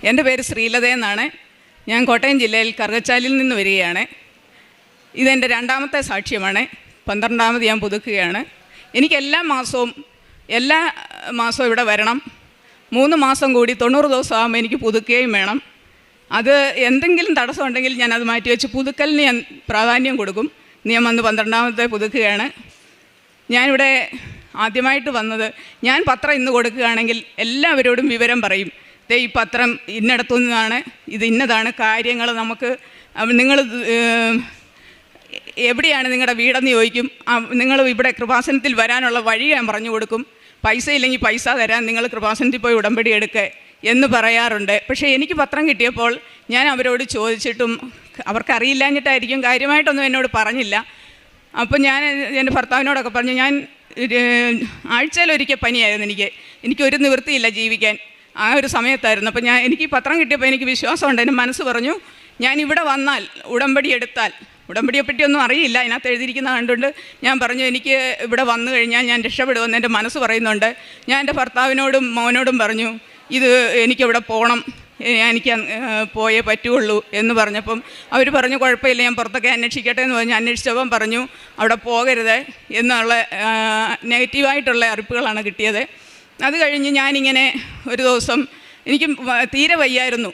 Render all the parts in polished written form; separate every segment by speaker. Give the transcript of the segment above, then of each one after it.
Speaker 1: എൻ്റെ പേര് ശ്രീലത എന്നാണ്. ഞാൻ കോട്ടയം ജില്ലയിൽ കറുകച്ചാലിൽ നിന്ന് വരികയാണ്. ഇതെൻ്റെ രണ്ടാമത്തെ സാക്ഷ്യമാണ്. 12ാമത് ഞാൻ പുതുക്കുകയാണ്. എനിക്ക് എല്ലാ മാസവും ഇവിടെ വരണം. 3 മാസം കൂടി 90 ദിവസം ആകുമ്പോൾ എനിക്ക് പുതുക്കുകയും വേണം. അത് എന്തെങ്കിലും തടസ്സമുണ്ടെങ്കിൽ ഞാനത് മാറ്റിവെച്ച് പുതുക്കലിന് ഞാൻ പ്രാധാന്യം കൊടുക്കും. ഞാൻ വന്ന് 12ാമത്തെ പുതുക്കുകയാണ്. ഞാനിവിടെ ആദ്യമായിട്ട് വന്നത്, ഞാൻ പത്രം ഇന്ന് കൊടുക്കുകയാണെങ്കിൽ എല്ലാവരോടും വിവരം പറയും. ഈ പത്രം ഇന്നിടത്തു നിന്നാണ്, ഇത് ഇന്നതാണ് കാര്യങ്ങൾ. നമുക്ക് നിങ്ങൾ എവിടെയാണ് നിങ്ങളുടെ വീടെന്ന് ചോദിക്കും. നിങ്ങൾ ഇവിടെ കൃപാസനത്തിൽ വരാനുള്ള വഴി ഞാൻ പറഞ്ഞു കൊടുക്കും. പൈസ ഇല്ലെങ്കിൽ പൈസ തരാൻ, നിങ്ങൾ കൃപാസനത്തിൽ പോയി ഉടമ്പടി എടുക്കുക എന്ന് പറയാറുണ്ട്. പക്ഷേ എനിക്ക് പത്രം കിട്ടിയപ്പോൾ ഞാൻ അവരോട് ചോദിച്ചിട്ടും അവർക്കറിയില്ലാഞ്ഞിട്ടായിരിക്കും, കാര്യമായിട്ടൊന്നും എന്നോട് പറഞ്ഞില്ല. അപ്പോൾ ഞാൻ എൻ്റെ ഭർത്താവിനോടൊക്കെ പറഞ്ഞു, ഞാൻ ആഴ്ചയിലൊരിക്കൽ പനിയായിരുന്നു. എനിക്കൊരു നിവൃത്തിയില്ല ജീവിക്കാൻ. ആ ഒരു സമയത്തായിരുന്നു. അപ്പോൾ എനിക്ക് പത്രം കിട്ടിയപ്പോൾ എനിക്ക് വിശ്വാസമുണ്ട്. എൻ്റെ മനസ്സ് പറഞ്ഞു, ഞാൻ ഇവിടെ വന്നാൽ ഉടമ്പടി എടുത്താൽ, ഉടമ്പടിയെപ്പറ്റിയൊന്നും അറിയില്ല, അതിനകത്ത് എഴുതിയിരിക്കുന്ന കണ്ടുകൊണ്ട് ഞാൻ പറഞ്ഞു, എനിക്ക് ഇവിടെ വന്നു കഴിഞ്ഞാൽ ഞാൻ രക്ഷപ്പെടുമെന്ന് എൻ്റെ മനസ്സ് പറയുന്നുണ്ട്. ഞാൻ എൻ്റെ ഭർത്താവിനോടും മോനോടും പറഞ്ഞു, ഇത് എനിക്കിവിടെ പോകണം, എനിക്ക് പോയേ പറ്റുള്ളൂ എന്ന് പറഞ്ഞപ്പം അവർ പറഞ്ഞു, കുഴപ്പമില്ല, ഞാൻ പുറത്തൊക്കെ അന്വേഷിക്കട്ടെ എന്ന് പറഞ്ഞ് അന്വേഷിച്ചപ്പം പറഞ്ഞു അവിടെ പോകരുത് എന്നുള്ള നെഗറ്റീവായിട്ടുള്ള അറിയിപ്പുകളാണ് കിട്ടിയത്. അത് കഴിഞ്ഞ് ഞാനിങ്ങനെ ഒരു ദിവസം, എനിക്ക് തീരെ വയ്യായിരുന്നു.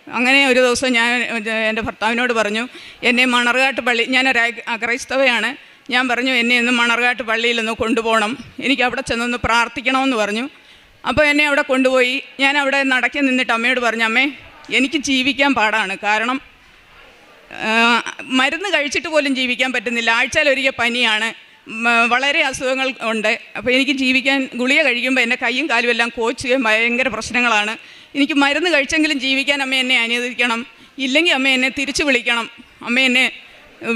Speaker 1: അങ്ങനെ ഒരു ദിവസം ഞാൻ എൻ്റെ ഭർത്താവിനോട് പറഞ്ഞു, എന്നെ മണർകാട്ട് പള്ളി, ഞാനൊരു അക്രൈസ്തവയാണ്, ഞാൻ പറഞ്ഞു എന്നെ ഒന്ന് മണർകാട്ട് പള്ളിയിലൊന്ന് കൊണ്ടുപോകണം, എനിക്ക് അവിടെ ചെന്നൊന്ന് പ്രാർത്ഥിക്കണമെന്ന് പറഞ്ഞു. അപ്പോൾ എന്നെ അവിടെ കൊണ്ടുപോയി. ഞാൻ അവിടെ നടക്കി നിന്നിട്ട് അമ്മയോട് പറഞ്ഞു, അമ്മേ എനിക്ക് ജീവിക്കാൻ പാടാണ്, കാരണം മരുന്ന് കഴിച്ചിട്ട് പോലും ജീവിക്കാൻ പറ്റുന്നില്ല, ആഴ്ചയിലൊരിക്കൽ പനിയാണ്, വളരെ അസുഖങ്ങൾ ഉണ്ട്. അപ്പോൾ എനിക്ക് ജീവിക്കാൻ, ഗുളിക കഴിക്കുമ്പോൾ എൻ്റെ കൈയും കാലും എല്ലാം കോച്ചുകയും ഭയങ്കര പ്രശ്നങ്ങളാണ്. എനിക്ക് മരുന്ന് കഴിച്ചെങ്കിലും ജീവിക്കാൻ അമ്മ എന്നെ അനുവദിക്കണം, ഇല്ലെങ്കിൽ അമ്മ എന്നെ തിരിച്ചു വിളിക്കണം, അമ്മ എന്നെ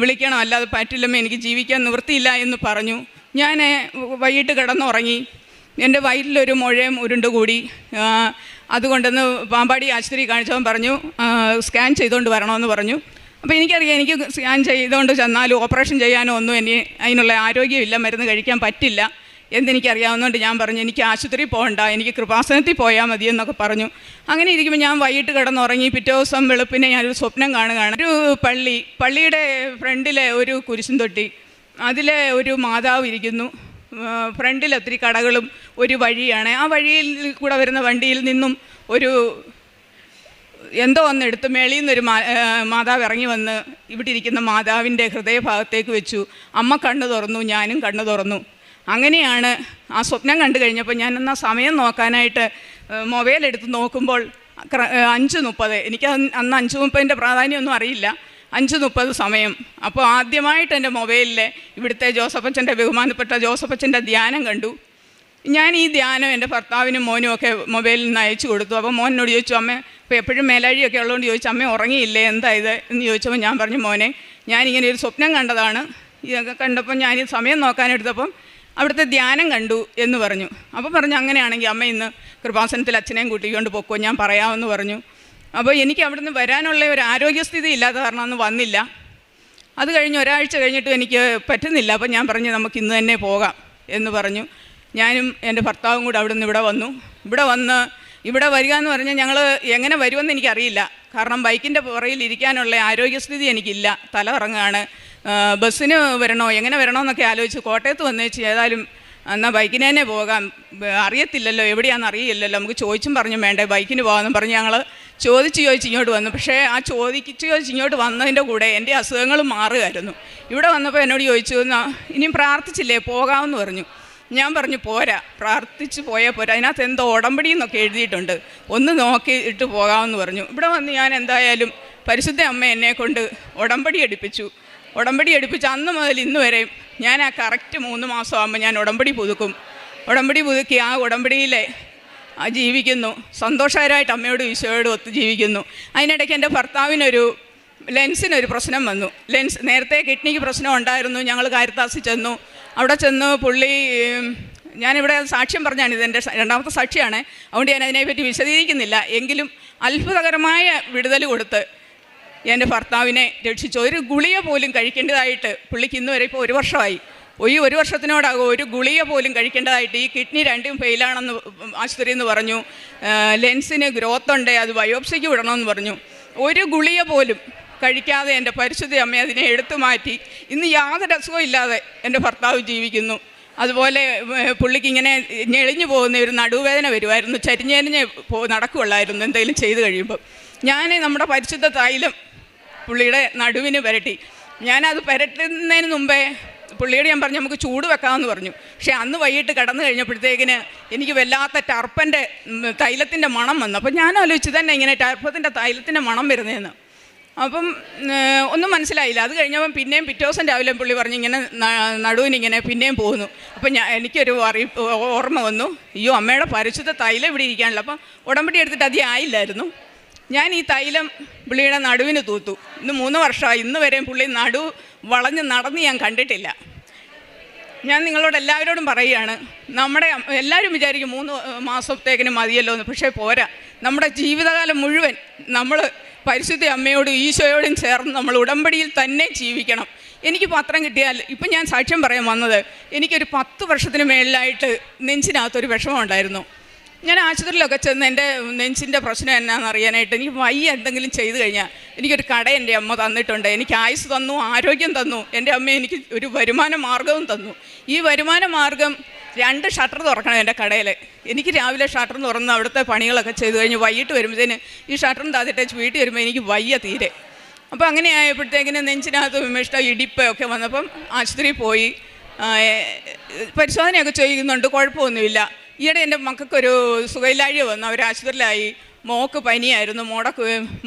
Speaker 1: വിളിക്കണം, അല്ലാതെ പറ്റില്ലമ്മ, എനിക്ക് ജീവിക്കാൻ നിവൃത്തിയില്ല എന്ന് പറഞ്ഞു. ഞാൻ വൈകിട്ട് കിടന്നുറങ്ങി. എൻ്റെ വയറ്റിലൊരു മുഴയും ഉരുണ്ടുകൂടി. അതുകൊണ്ടൊന്ന് പാമ്പാടി ആശുപത്രി കാണിച്ചവൻ പറഞ്ഞു സ്കാൻ ചെയ്തുകൊണ്ട് വരണമെന്ന് പറഞ്ഞു. അപ്പോൾ എനിക്കറിയാം, എനിക്ക് സ്കാൻ ചെയ്തുകൊണ്ട് ചെന്നാലും ഓപ്പറേഷൻ ചെയ്യാനോ ഒന്നും അതിനുള്ള ആരോഗ്യമില്ല, മരുന്ന് കഴിക്കാൻ പറ്റില്ല എന്നെനിക്കറിയാവുന്നതുകൊണ്ട് ഞാൻ പറഞ്ഞു, എനിക്ക് ആശുപത്രി പോകണ്ട, എനിക്ക് കൃപാസനത്തിൽ പോയാൽ മതി എന്നൊക്കെ പറഞ്ഞു. അങ്ങനെ ഇരിക്കുമ്പോൾ ഞാൻ വൈകിട്ട് കിടന്നുറങ്ങി. പിറ്റേ ദിവസം വെളുപ്പിനെ ഞാനൊരു സ്വപ്നം കാണുകയാണ്. ഒരു പള്ളിയുടെ ഫ്രണ്ടിലെ ഒരു കുരിശും തൊട്ടി, അതിലെ ഒരു മാതാവ് ഇരിക്കുന്നു. ഫ്രണ്ടിൽ ഒത്തിരി കടകളും ഒരു വഴിയാണ്. ആ വഴിയിൽ കൂടെ വരുന്ന വണ്ടിയിൽ നിന്നും എന്തോ ഒന്ന് എടുത്ത് മേളിൽ നിന്നൊരു മാതാവ് ഇറങ്ങി വന്ന് ഇവിടെ ഇരിക്കുന്ന മാതാവിൻ്റെ ഹൃദയഭാഗത്തേക്ക് വെച്ചു. അമ്മ കണ്ണ് തുറന്നു, ഞാനും കണ്ണ് തുറന്നു. അങ്ങനെയാണ് ആ സ്വപ്നം കണ്ടു കഴിഞ്ഞപ്പോൾ ഞാൻ എന്നാൽ സമയം നോക്കാനായിട്ട് മൊബൈൽ എടുത്ത് നോക്കുമ്പോൾ 5:30. എനിക്ക് അന്ന് 5:30ൻ്റെ പ്രാധാന്യമൊന്നും അറിയില്ല. 5:30 സമയം. അപ്പോൾ ആദ്യമായിട്ട് എൻ്റെ മൊബൈലിൽ ഇവിടുത്തെ ജോസഫച്ചൻ്റെ, ബഹുമാനപ്പെട്ട ജോസഫച്ചൻ്റെ ധ്യാനം കണ്ടു. ഞാൻ ഈ ധ്യാനം എൻ്റെ ഭർത്താവിനും മോനും ഒക്കെ മൊബൈലിൽ നിന്ന് അയച്ചു കൊടുത്തു. അപ്പോൾ മോനോട് ചോദിച്ചു, അമ്മ ഇപ്പോൾ എപ്പോഴും മേലാഴിയൊക്കെ ഉള്ളതുകൊണ്ട് ചോദിച്ചു, അമ്മ ഉറങ്ങിയില്ലേ, എന്താ ഇത് എന്ന് ചോദിച്ചപ്പോൾ ഞാൻ പറഞ്ഞു, മോനെ ഞാനിങ്ങനെ ഒരു സ്വപ്നം കണ്ടതാണ്, ഇതൊക്കെ കണ്ടപ്പോൾ ഞാൻ സമയം നോക്കാനെടുത്തപ്പം അവിടുത്തെ ധ്യാനം കണ്ടു എന്ന് പറഞ്ഞു. അപ്പോൾ പറഞ്ഞു, അങ്ങനെയാണെങ്കിൽ അമ്മ ഇന്ന് കൃപാസനത്തിൽ അച്ഛനെയും കൂട്ടിക്കൊണ്ട് പൊക്കോ, ഞാൻ പറയാമെന്ന് പറഞ്ഞു. അപ്പോൾ എനിക്ക് അവിടുന്ന് വരാനുള്ള ഒരു ആരോഗ്യസ്ഥിതി ഇല്ലാത്ത കാരണം അന്ന് വന്നില്ല. അത് കഴിഞ്ഞ് ഒരാഴ്ച കഴിഞ്ഞിട്ടും എനിക്ക് പറ്റുന്നില്ല. അപ്പോൾ ഞാൻ പറഞ്ഞു, നമുക്ക് ഇന്ന് തന്നെ പോകാം എന്ന് പറഞ്ഞു. ഞാനും എൻ്റെ ഭർത്താവും കൂടെ അവിടുന്ന് ഇവിടെ വന്നു. ഇവിടെ വരിക എന്ന് പറഞ്ഞാൽ ഞങ്ങൾ എങ്ങനെ വരുമെന്ന് എനിക്കറിയില്ല, കാരണം ബൈക്കിൻ്റെ പുറയിൽ ഇരിക്കാനുള്ള ആരോഗ്യസ്ഥിതി എനിക്കില്ല, തല ഇറങ്ങുകയാണ്. ബസ്സിന് വരണോ എങ്ങനെ വരണമെന്നൊക്കെ ആലോചിച്ച് കോട്ടയത്ത് വന്നേച്ച് ഏതായാലും എന്നാൽ ബൈക്കിന് തന്നെ പോകാം, അറിയത്തില്ലല്ലോ, എവിടെയാണെന്ന് അറിയില്ലല്ലോ, നമുക്ക് ചോദിച്ചും പറഞ്ഞും വേണ്ടേ, ബൈക്കിന് പോകാമെന്ന് പറഞ്ഞ് ഞങ്ങൾ ചോദിച്ച് ഇങ്ങോട്ട് വന്നു. പക്ഷേ ആ ചോദിച്ച് ഇങ്ങോട്ട് വന്നതിൻ്റെ കൂടെ എൻ്റെ അസുഖങ്ങൾ മാറുമായിരുന്നു. ഇവിടെ വന്നപ്പോൾ എന്നോട് ചോദിച്ചു, ഇനിയും പ്രാർത്ഥിച്ചില്ലേ, പോകാമെന്ന് പറഞ്ഞു. ഞാൻ പറഞ്ഞു, പോരാ, പ്രാർത്ഥിച്ച് പോയാൽ പോരാ, അതിനകത്ത് എന്തോ ഉടമ്പടി എന്നൊക്കെ എഴുതിയിട്ടുണ്ട്, ഒന്ന് നോക്കിയിട്ട് പോകാമെന്ന് പറഞ്ഞു. ഇവിടെ വന്ന് ഞാൻ എന്തായാലും പരിശുദ്ധ അമ്മ എന്നെ കൊണ്ട് ഉടമ്പടി എടുപ്പിച്ചു. അന്ന് മുതൽ ഇന്ന് വരെ ഞാൻ ആ കറക്റ്റ് 3 മാസം ആകുമ്പോൾ ഞാൻ ഉടമ്പടി പുതുക്കി ആ ഉടമ്പടിയിലെ ജീവിക്കുന്നു. സന്തോഷകരമായിട്ട് അമ്മയോട് ഈശോയോടും ഒത്ത് ജീവിക്കുന്നു. അതിനിടയ്ക്ക് എൻ്റെ ഭർത്താവിനൊരു ലെൻസിനൊരു പ്രശ്നം വന്നു. നേരത്തെ കിഡ്നിക്ക് പ്രശ്നം ഉണ്ടായിരുന്നു. ഞങ്ങൾ കാരിത്താസിൽ ചെന്നു. അവിടെ ചെന്ന് പുള്ളി, ഞാനിവിടെ സാക്ഷ്യം പറഞ്ഞാണ്, ഇതെൻ്റെ രണ്ടാമത്തെ സാക്ഷിയാണ്, അതുകൊണ്ട് ഞാൻ അതിനെപ്പറ്റി വിശദീകരിക്കുന്നില്ല. എങ്കിലും അത്ഭുതകരമായ വിടുതൽ കൊടുത്ത് എൻ്റെ ഭർത്താവിനെ രക്ഷിച്ചു. ഒരു ഗുളിക പോലും കഴിക്കേണ്ടതായിട്ട് പുള്ളിക്ക് ഇന്ന് വരെ ഇപ്പോൾ 1 വർഷമായി ഒരു വർഷത്തിനോടാകും ഒരു ഗുളിക പോലും കഴിക്കേണ്ടതായിട്ട്. ഈ കിഡ്നി രണ്ടും ഫെയിലാണെന്ന് ആശുപത്രിയിൽ നിന്ന് പറഞ്ഞു. ലെൻസിന് ഗ്രോത്ത് ഉണ്ട്, അത് ബയോപ്സിക്ക് വിടണമെന്ന് പറഞ്ഞു. ഒരു ഗുളിക പോലും കഴിക്കാതെ എൻ്റെ പരിശുദ്ധ അമ്മ അതിനെ എടുത്തു മാറ്റി. ഇന്ന് യാതൊരു അസുഖവും ഇല്ലാതെ എൻ്റെ ഭർത്താവ് ജീവിക്കുന്നു. അതുപോലെ പുള്ളിക്ക് ഇങ്ങനെ ഞെളിഞ്ഞു പോകുന്ന ഒരു നടുവേദന വരുമായിരുന്നു, ചരിഞ്ഞരിഞ്ഞ് നടക്കുകയുള്ളായിരുന്നു എന്തെങ്കിലും ചെയ്ത് കഴിയുമ്പോൾ. ഞാൻ നമ്മുടെ പരിശുദ്ധ തൈലം പുള്ളിയുടെ നടുവിന് പുരട്ടി. ഞാനത് പുരട്ടുന്നതിന് മുമ്പേ പുള്ളിയോട് ഞാൻ പറഞ്ഞു നമുക്ക് ചൂട് വെക്കാമെന്ന് പറഞ്ഞു. പക്ഷേ അന്ന് വൈകിട്ട് കടന്നു കഴിഞ്ഞപ്പോഴത്തേക്കിന് എനിക്ക് വല്ലാത്ത ടർപ്പൻ്റെ തൈലത്തിൻ്റെ മണം വന്നു. അപ്പം ഞാൻ ആലോചിച്ച് തന്നെ ഇങ്ങനെ ടർപ്പത്തിൻ്റെ തൈലത്തിൻ്റെ മണം വരുന്നതെന്ന്. അപ്പം ഒന്നും മനസ്സിലായില്ല. അത് കഴിഞ്ഞപ്പം പിന്നെയും പിറ്റേ ദിവസം രാവിലെ പുള്ളി പറഞ്ഞു ഇങ്ങനെ നടുവിനിങ്ങനെ പിന്നെയും പോകുന്നു. അപ്പം എനിക്കൊരു ഓർമ്മ വന്നു, അയ്യോ അമ്മയുടെ പരിശുദ്ധ തൈലം ഇവിടെ ഇരിക്കാനുള്ള. അപ്പം ഉടമ്പടി എടുത്തിട്ട് അധികം ആയില്ലായിരുന്നു. ഞാൻ ഈ തൈലം പുള്ളിയുടെ നടുവിന് തൂത്തു. ഇന്ന് 3 വർഷമായി. ഇന്ന് വരെയും പുള്ളി നടു വളഞ്ഞ് നടന്ന് ഞാൻ കണ്ടിട്ടില്ല. ഞാൻ നിങ്ങളോട് എല്ലാവരോടും പറയുകയാണ്, നമ്മുടെ എല്ലാവരും വിചാരിക്കും 3 മാസത്തേക്കിന് മതിയല്ലോ എന്ന്. പക്ഷേ പോരാ. നമ്മുടെ ജീവിതകാലം മുഴുവൻ നമ്മൾ പരിശുദ്ധ അമ്മയോടും ഈശോയോടും ചേർന്ന് നമ്മൾ ഉടമ്പടിയിൽ തന്നെ ജീവിക്കണം. എനിക്ക് പത്രം കിട്ടിയാൽ ഇപ്പം ഞാൻ സാക്ഷ്യം പറയാൻ വന്നത്, എനിക്കൊരു 10 വർഷത്തിന് മേളിലായിട്ട് നെഞ്ചിനകത്തൊരു വിഷമം ഉണ്ടായിരുന്നു. ഞാൻ ആശുപത്രിയിലൊക്കെ ചെന്ന് എൻ്റെ നെഞ്ചിൻ്റെ പ്രശ്നം എന്നാണെന്ന് അറിയാനായിട്ട് എനിക്ക് വയ്യ എന്തെങ്കിലും ചെയ്തു കഴിഞ്ഞാൽ എനിക്കൊരു കട എൻ്റെ അമ്മ തന്നിട്ടുണ്ട്. എനിക്ക് ആയുസ് തന്നു, ആരോഗ്യം തന്നു. എൻ്റെ അമ്മ എനിക്ക് ഒരു വരുമാന മാർഗവും തന്നു. ഈ വരുമാന മാർഗം 2 ഷട്ടർ തുറക്കണം എൻ്റെ കടയിൽ. എനിക്ക് രാവിലെ ഷട്ടർ തുറന്ന് അവിടുത്തെ പണികളൊക്കെ ചെയ്ത് കഴിഞ്ഞ് വൈകിട്ട് വരുമ്പോഴത്തേന് ഈ ഷട്ടറും താത്തിട്ടേച്ച് വീട്ടിൽ വരുമ്പോൾ എനിക്ക് വയ്യ തീരെ. അപ്പോൾ അങ്ങനെ ആയപ്പോഴത്തേക്കിന് നെഞ്ചിനകത്ത് വിമിഷ്ട ഇടിപ്പൊക്കെ വന്നപ്പം ആശുപത്രിയിൽ പോയി പരിശോധനയൊക്കെ ചെയ്യുന്നുണ്ട്, കുഴപ്പമൊന്നുമില്ല. ഈയിടെ എൻ്റെ മക്കൾക്കൊരു സുഖമില്ലായ്മ വന്നു, അവർ ആശുപത്രിയിലായി. മോൾക്ക് പനിയായിരുന്നു,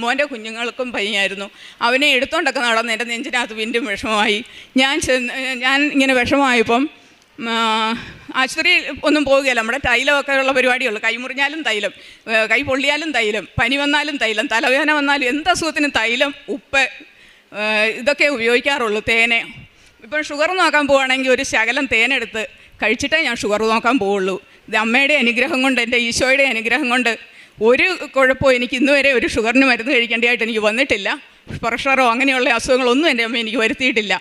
Speaker 1: മോൻ്റെ കുഞ്ഞുങ്ങൾക്കും പനിയായിരുന്നു. അവനെ എടുത്തോണ്ടൊക്കെ നടന്ന് എൻ്റെ നെഞ്ചിനകത്ത് വീണ്ടും വിഷമമായി. ഞാൻ ഇങ്ങനെ വിഷമമായപ്പം ആശുപത്രിയിൽ ഒന്നും പോവുകയില്ല. നമ്മുടെ തൈലമൊക്കെ ഉള്ള പരിപാടിയുള്ളൂ. കൈ മുറിഞ്ഞാലും തൈലം, കൈ പൊള്ളിയാലും തൈലം, പനി വന്നാലും തൈലം, തലവേദന വന്നാലും എന്ത് അസുഖത്തിനും തൈലം, ഉപ്പ് ഇതൊക്കെ ഉപയോഗിക്കാറുള്ളൂ. തേനെ ഇപ്പം ഷുഗർ നോക്കാൻ പോവുകയാണെങ്കിൽ ഒരു ശകലം തേനെടുത്ത് കഴിച്ചിട്ടേ ഞാൻ ഷുഗർ നോക്കാൻ പോവുള്ളൂ. ഇത് അമ്മയുടെ അനുഗ്രഹം കൊണ്ട്, എൻ്റെ ഈശോയുടെ അനുഗ്രഹം കൊണ്ട് ഒരു കുഴപ്പവും എനിക്ക് ഇന്ന് വരെ ഒരു ഷുഗറിന് മരുന്ന് കഴിക്കേണ്ടതായിട്ട് എനിക്ക് വന്നിട്ടില്ല. പ്രഷറോ അങ്ങനെയുള്ള അസുഖങ്ങളൊന്നും എൻ്റെ അമ്മ എനിക്ക് വരുത്തിയിട്ടില്ല.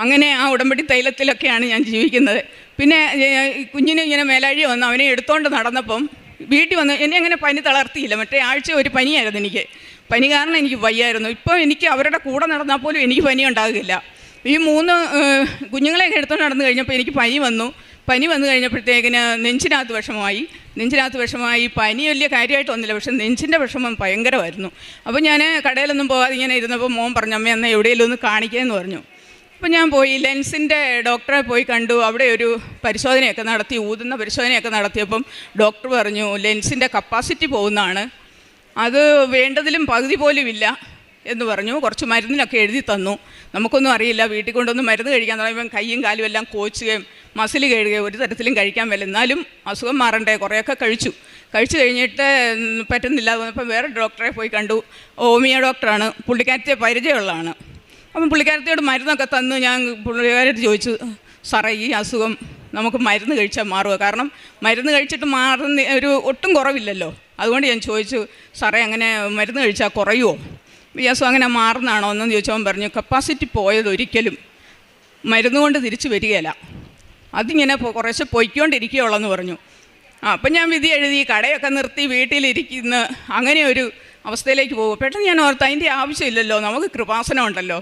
Speaker 1: അങ്ങനെ ആ ഉടമ്പടി തൈലത്തിലൊക്കെയാണ് ഞാൻ ജീവിക്കുന്നത്. പിന്നെ കുഞ്ഞിന് ഇങ്ങനെ മേലാഴി വന്ന് അവനെ എടുത്തുകൊണ്ട് നടന്നപ്പം വീട്ടിൽ വന്ന് എന്നെ അങ്ങനെ പനി തളർത്തിയില്ല. മറ്റേ ആഴ്ച ഒരു പനിയായിരുന്നു എനിക്ക്. പനി കാരണം എനിക്ക് വയ്യായിരുന്നു. ഇപ്പോൾ എനിക്ക് അവരുടെ കൂടെ നടന്നാൽ പോലും എനിക്ക് പനി ഉണ്ടാകില്ല. ഈ 3 കുഞ്ഞുങ്ങളെയൊക്കെ എടുത്തുകൊണ്ട് നടന്നു കഴിഞ്ഞപ്പോൾ എനിക്ക് പനി വന്നു കഴിഞ്ഞപ്പോഴത്തേക്കിന് നെഞ്ചിനകത്ത് വിഷമമായി. പനി വലിയ കാര്യമായിട്ട് വന്നില്ല, പക്ഷേ നെഞ്ചിൻ്റെ വിഷമം ഭയങ്കരമായിരുന്നു. അപ്പോൾ ഞാൻ കടയിലൊന്നും പോകാതെ ഇങ്ങനെ ഇരുന്നപ്പോൾ മോൻ പറഞ്ഞു അമ്മ എന്നാൽ എവിടെയെങ്കിലും ഒന്ന് കാണിക്കുകയെന്ന് പറഞ്ഞു. അപ്പോൾ ഞാൻ പോയി ലെൻസിൻ്റെ ഡോക്ടറെ പോയി കണ്ടു. അവിടെ ഒരു പരിശോധനയൊക്കെ നടത്തി, ഊതുന്ന പരിശോധനയൊക്കെ നടത്തിയപ്പം ഡോക്ടർ പറഞ്ഞു ലെൻസിൻ്റെ കപ്പാസിറ്റി പോകുന്നതാണ്, അത് വേണ്ടതിലും പകുതി പോലും ഇല്ല എന്ന് പറഞ്ഞു. കുറച്ച് മരുന്നിനൊക്കെ എഴുതി തന്നു. നമുക്കൊന്നും അറിയില്ല. വീട്ടിൽ കൊണ്ടൊന്നും മരുന്ന് കഴിക്കാൻ തുടങ്ങിയപ്പം കയ്യും കാലും എല്ലാം കോച്ചുകയും മസിൽ കയറുകയും ഒരു തരത്തിലും കഴിക്കാൻ പറ്റില്ല. എന്നാലും അസുഖം മാറണ്ടേ, കുറേയൊക്കെ കഴിച്ചു കഴിഞ്ഞിട്ട് പറ്റുന്നില്ല. അപ്പം വേറെ ഡോക്ടറെ പോയി കണ്ടു. ഹോമിയോ ഡോക്ടറാണ്, പുള്ളിക്കാരത്തെ പരിചയമുള്ളതാണ്. അപ്പം പുള്ളിക്കാരത്തിയോട് മരുന്നൊക്കെ തന്നു. ഞാൻ പുള്ളിക്കാരോട് ചോദിച്ചു സാറേ ഈ അസുഖം നമുക്ക് മരുന്ന് കഴിച്ചാൽ മാറുമോ? കാരണം മരുന്ന് കഴിച്ചിട്ട് മാറുന്ന ഒരു ഒട്ടും കുറവില്ലല്ലോ. അതുകൊണ്ട് ഞാൻ ചോദിച്ചു സാറേ അങ്ങനെ മരുന്ന് കഴിച്ചാൽ കുറയുമോ, ഈ അസുഖം അങ്ങനെ മാറുന്നതാണോ എന്ന് ചോദിച്ചവൻ പറഞ്ഞു കപ്പാസിറ്റി പോയത് ഒരിക്കലും മരുന്ന് കൊണ്ട് തിരിച്ചു വരികയില്ല, അതിങ്ങനെ കുറേശ്ശെ പൊയ്ക്കൊണ്ടിരിക്കുകയുള്ളെന്ന് പറഞ്ഞു. അപ്പം ഞാൻ വിധി എഴുതി കടയൊക്കെ നിർത്തി വീട്ടിലിരിക്കുന്ന അങ്ങനെ ഒരു അവസ്ഥയിലേക്ക് പോകും. പെട്ടെന്ന് ഞാൻ ഓർത്ത് അതിൻ്റെ ആവശ്യമില്ലല്ലോ, നമുക്ക് കൃപാസനം ഉണ്ടല്ലോ.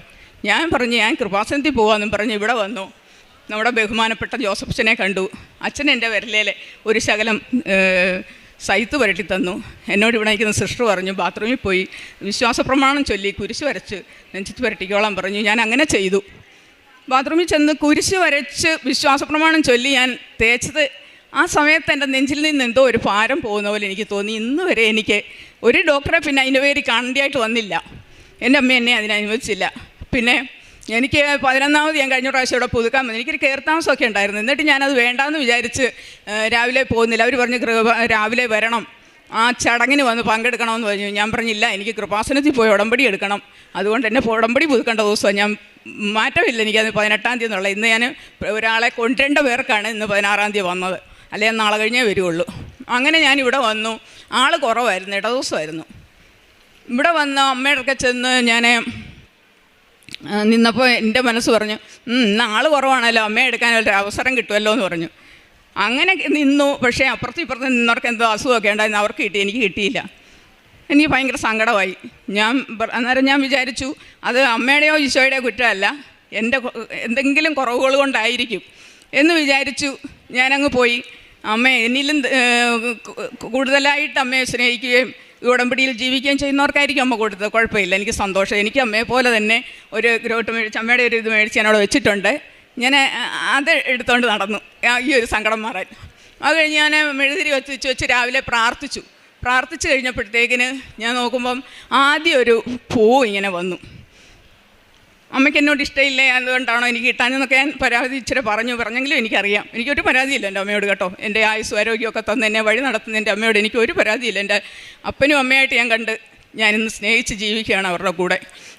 Speaker 1: ഞാൻ പറഞ്ഞു ഞാൻ കൃപാസനത്തിൽ പോകാമെന്നും പറഞ്ഞ് ഇവിടെ വന്നു. നമ്മുടെ ബഹുമാനപ്പെട്ട ജോസഫച്ചനെ കണ്ടു. അച്ഛൻ എൻ്റെ വിരലേലെ ഒരു ശകലം സൈത്ത് പുരട്ടി തന്നു. എന്നോട് ഇവിടെ നിൽക്കുന്ന സിസ്റ്റർ പറഞ്ഞു ബാത്റൂമിൽ പോയി വിശ്വാസപ്രമാണം ചൊല്ലി കുരിശ് വരച്ച് നെഞ്ചിട്ട് പുരട്ടിക്കോളാൻ പറഞ്ഞു. ഞാൻ അങ്ങനെ ചെയ്തു. ബാത്റൂമിൽ ചെന്ന് കുരിശ് വരച്ച് വിശ്വാസപ്രമാണം ചൊല്ലി ഞാൻ തേച്ചത് ആ സമയത്ത് എൻ്റെ നെഞ്ചിൽ നിന്ന് എന്തോ ഒരു ഭാരം പോകുന്ന പോലെ എനിക്ക് തോന്നി. ഇന്ന് വരെ എനിക്ക് ഒരു ഡോക്ടറെ പിന്നെ അതിൻ്റെ പേര് കാണേണ്ടതായിട്ട് വന്നില്ല. എൻ്റെ അമ്മ എന്നെ അതിനനുവദിച്ചില്ല. പിന്നെ എനിക്ക് 11ാമത് ഞാൻ കഴിഞ്ഞ പ്രാവശ്യം ഇവിടെ പുതുക്കാൻ വന്നു. എനിക്കൊരു കയർത്താമസമൊക്കെ ഉണ്ടായിരുന്നു. എന്നിട്ട് ഞാനത് വേണ്ടാന്ന് വിചാരിച്ച് രാവിലെ പോകുന്നില്ല. അവർ പറഞ്ഞു രാവിലെ വരണം, ആ ചടങ്ങിന് വന്ന് പങ്കെടുക്കണമെന്ന് പറഞ്ഞു. ഞാൻ പറഞ്ഞില്ല, എനിക്ക് കൃപാസനത്തിൽ പോയി ഉടമ്പടി എടുക്കണം, അതുകൊണ്ട് എന്നെ ഉടമ്പടി പുതുക്കേണ്ട ദിവസമാണ്. ഞാൻ മാറ്റമില്ല, എനിക്കത് 18ാം തീയതി എന്നുള്ള. ഇന്ന് ഞാൻ ഒരാളെ കൊണ്ടുവരേണ്ട പേർക്കാണ് ഇന്ന് 16ാം തീയതി വന്നത്, അല്ലെങ്കിൽ നാളെ കഴിഞ്ഞേ വരുള്ളൂ. അങ്ങനെ ഞാനിവിടെ വന്നു. ആൾ കുറവായിരുന്നു, ഇടദിവസമായിരുന്നു. ഇവിടെ വന്ന് അമ്മയുടെ ചെന്ന് ഞാൻ നിന്നപ്പോൾ എൻ്റെ മനസ്സ് പറഞ്ഞു, ഇന്ന് ആൾ കുറവാണല്ലോ, അമ്മയെ എടുക്കാനൊരു അവസരം കിട്ടുമല്ലോ എന്ന് പറഞ്ഞു. അങ്ങനെ നിന്നു. പക്ഷേ അപ്പുറത്തും ഇപ്പുറത്തും നിന്നവർക്ക് എന്തോ അസുഖമൊക്കെ ഉണ്ടായിരുന്നു, അവർക്ക് കിട്ടി, എനിക്ക് കിട്ടിയില്ല. എനിക്ക് ഭയങ്കര സങ്കടമായി. അന്നേരം ഞാൻ വിചാരിച്ചു അത് അമ്മയുടെയോ ഈശോയുടെയോ കുറ്റമല്ല, എൻ്റെ എന്തെങ്കിലും കുറവുകൾ കൊണ്ടായിരിക്കും എന്ന് വിചാരിച്ചു. ഞാനങ്ങ് പോയി. അമ്മ എന്നിലും കൂടുതലായിട്ട് അമ്മയെ സ്നേഹിക്കുകയും ഉടമ്പടിയിൽ ജീവിക്കുകയും ചെയ്യുന്നവർക്കായിരിക്കും അമ്മ കൊടുത്തത്. കുഴപ്പമില്ല, എനിക്ക് സന്തോഷം. എനിക്ക് അമ്മയെ പോലെ തന്നെ ഒരു ഗ്രോട്ട് മേടിച്ച്, അമ്മയുടെ ഒരു ഇത് മേടിച്ച് എന്നോട് വെച്ചിട്ടുണ്ട്. ഞാൻ അത് എടുത്തുകൊണ്ട് നടന്നു ഈ ഒരു സങ്കടം മാറാൻ. അത് കഴിഞ്ഞ് ഞാൻ മെഴുതിരി വെച്ച് രാവിലെ പ്രാർത്ഥിച്ചു കഴിഞ്ഞപ്പോഴത്തേക്കിന് ഞാൻ നോക്കുമ്പം ആദ്യം ഒരു പൂ ഇങ്ങനെ വന്നു. അമ്മയ്ക്ക് എന്നോട് ഇഷ്ടമില്ല, അതുകൊണ്ടാണോ എനിക്ക് കിട്ടാനെന്നൊക്കെ ഞാൻ പരാതി ഇച്ചിരി പറഞ്ഞെങ്കിലും എനിക്കറിയാം. എനിക്കൊരു പരാതിയില്ല എൻ്റെ അമ്മയോട് കേട്ടോ. എൻ്റെ ആയുസ്സും ആരോഗ്യമൊക്കെ തന്ന് എന്നെ വഴി നടത്തുന്ന എൻ്റെ അമ്മയോട് എനിക്കൊരു പരാതിയില്ല. എൻ്റെ അപ്പനും അമ്മയായിട്ട് ഞാൻ കണ്ട് ഞാനിന്ന് സ്നേഹിച്ച് ജീവിക്കുകയാണ് അവരുടെ കൂടെ.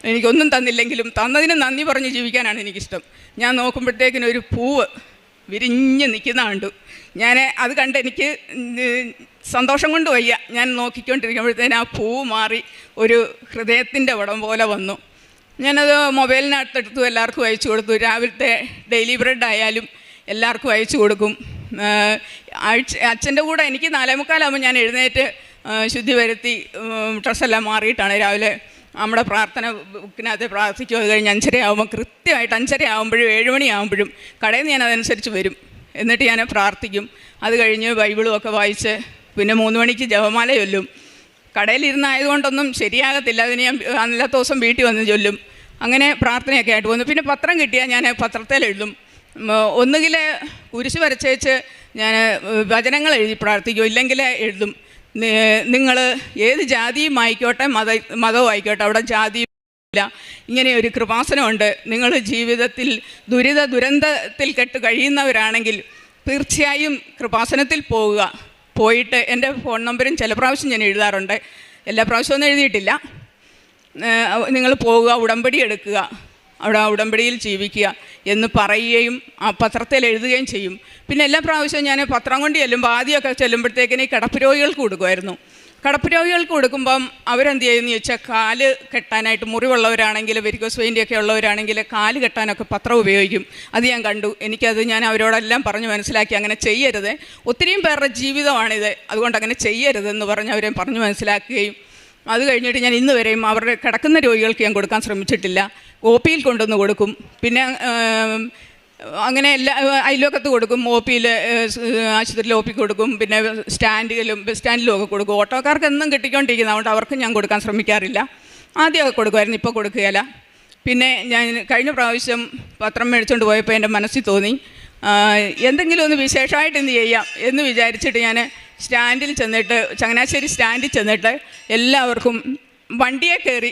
Speaker 1: എനിക്കൊന്നും തന്നില്ലെങ്കിലും തന്നതിന് നന്ദി പറഞ്ഞ് ജീവിക്കാനാണ് എനിക്കിഷ്ടം. ഞാൻ നോക്കുമ്പോഴത്തേക്കിനൊരു പൂവ് വിരിഞ്ഞ് നിൽക്കുന്ന കണ്ടു. ഞാൻ അത് കണ്ട് എനിക്ക് സന്തോഷം കൊണ്ട് വയ്യ. ഞാൻ നോക്കിക്കൊണ്ടിരിക്കുമ്പോഴത്തേന് ആ പൂവ് മാറി ഒരു ഹൃദയത്തിൻ്റെ വടം പോലെ വന്നു. ഞാനത് മൊബൈലിനകത്തെടുത്തു, എല്ലാവർക്കും അയച്ചു കൊടുത്തു. രാവിലത്തെ ഡെയിലി ബ്രെഡ് ആയാലും എല്ലാവർക്കും അയച്ചു കൊടുക്കും. അച്ഛൻ്റെ കൂടെ എനിക്ക് 4:45 ഞാൻ എഴുന്നേറ്റ് ശുദ്ധി വരുത്തി ഡ്രസ്സെല്ലാം മാറിയിട്ടാണ് രാവിലെ നമ്മുടെ പ്രാർത്ഥന ബുക്കിനകത്ത് പ്രാർത്ഥിക്കും. അത് കഴിഞ്ഞ് 5:30 ആകുമ്പോൾ കൃത്യമായിട്ട് 5:30 ആകുമ്പോഴും 7 മണിയാകുമ്പോഴും കടയിൽ നിന്ന് ഞാൻ അതനുസരിച്ച് വരും. എന്നിട്ട് ഞാൻ പ്രാർത്ഥിക്കും. അത് കഴിഞ്ഞ് ബൈബിളും ഒക്കെ വായിച്ച് പിന്നെ 3 മണിക്ക് ജപമാല ചൊല്ലും. കടയിലിരുന്നായതുകൊണ്ടൊന്നും ശരിയാകത്തില്ല, അതിന് ഞാൻ അന്നത്തെ ദിവസം വീട്ടിൽ വന്ന് ചൊല്ലും. അങ്ങനെ പ്രാർത്ഥനയൊക്കെ ആയിട്ട് പോകുന്നു. പിന്നെ പത്രം കിട്ടിയാൽ ഞാൻ പത്രത്തിൽ എഴുതും. ഒന്നുകിൽ കുരിശ് വരച്ചേച്ച് ഞാൻ വചനങ്ങൾ എഴുതി പ്രാർത്ഥിക്കും, ഇല്ലെങ്കിൽ എഴുതും. നിങ്ങൾ ഏത് ജാതിയും ആയിക്കോട്ടെ, മതവും ആയിക്കോട്ടെ, അവിടെ ജാതിയില്ല. ഇങ്ങനെ ഒരു കൃപാസനമുണ്ട്. നിങ്ങൾ ജീവിതത്തിൽ ദുരന്തത്തിൽ കെട്ട് കഴിയുന്നവരാണെങ്കിൽ തീർച്ചയായും കൃപാസനത്തിൽ പോയിട്ട് എൻ്റെ ഫോൺ നമ്പറും ചില പ്രാവശ്യം ഞാൻ എഴുതാറുണ്ട്, എല്ലാ പ്രാവശ്യമൊന്നും എഴുതിയിട്ടില്ല. നിങ്ങൾ പോവുക, ഉടമ്പടി എടുക്കുക, അവിടെ ഉടമ്പടിയിൽ ജീവിക്കുക എന്ന് പറയുകയും ആ പത്രത്തിൽ എഴുതുകയും ചെയ്യും. പിന്നെ എല്ലാ പ്രാവശ്യവും ഞാൻ പത്രം കൊണ്ട് ചെല്ലുമ്പോൾ ആദ്യമൊക്കെ ചെല്ലുമ്പോഴത്തേക്കിന് കിടപ്പ് രോഗികൾക്ക് കൊടുക്കുമായിരുന്നു. കിടപ്പ് രോഗികൾക്ക് കൊടുക്കുമ്പം അവരെന്ത് ചെയ്യുമെന്ന് ചോദിച്ചാൽ കാല് കെട്ടാനായിട്ട്, മുറിവുള്ളവരാണെങ്കിൽ വെരിക്കോസ് വെയിൻ്റെയൊക്കെ ഉള്ളവരാണെങ്കിൽ കാല് കെട്ടാനൊക്കെ പത്രം ഉപയോഗിക്കും. അത് ഞാൻ കണ്ടു. ഞാൻ അവരോടെല്ലാം പറഞ്ഞ് മനസ്സിലാക്കി അങ്ങനെ ചെയ്യരുത്, ഒത്തിരിയും പേരുടെ ജീവിതമാണിത്, അതുകൊണ്ട് അങ്ങനെ ചെയ്യരുതെന്ന് പറഞ്ഞ് അവരെ പറഞ്ഞ് മനസ്സിലാക്കുകയും അത് കഴിഞ്ഞിട്ട് ഞാൻ ഇന്ന് വരെയും അവരുടെ കിടക്കുന്ന രോഗികൾക്ക് ഞാൻ കൊടുക്കാൻ ശ്രമിച്ചിട്ടില്ല. OP-യിൽ കൊണ്ടുവന്ന് കൊടുക്കും. പിന്നെ അങ്ങനെ എല്ലാ അയൽവക്കത്ത് കൊടുക്കും. OP-യിൽ ആശുപത്രിയിൽ OP കൊടുക്കും. പിന്നെ ബസ് സ്റ്റാൻഡിലും ഒക്കെ കൊടുക്കും. ഓട്ടോക്കാർക്ക് എന്നും കിട്ടിക്കൊണ്ടിരിക്കുന്നത്, അതുകൊണ്ട് അവർക്ക് ഞാൻ കൊടുക്കാൻ ശ്രമിക്കാറില്ല. ആദ്യമൊക്കെ കൊടുക്കുമായിരുന്നു, ഇപ്പോൾ കൊടുക്കുകയില്ല. പിന്നെ ഞാൻ കഴിഞ്ഞ പ്രാവശ്യം പത്രം മേടിച്ചുകൊണ്ട് പോയപ്പോൾ എൻ്റെ മനസ്സിൽ തോന്നി എന്തെങ്കിലും ഒന്ന് വിശേഷമായിട്ട് എന്ത് ചെയ്യാം എന്ന് വിചാരിച്ചിട്ട് ഞാൻ ചങ്ങനാശ്ശേരി സ്റ്റാൻഡിൽ ചെന്നിട്ട് എല്ലാവർക്കും വണ്ടിയെ കയറി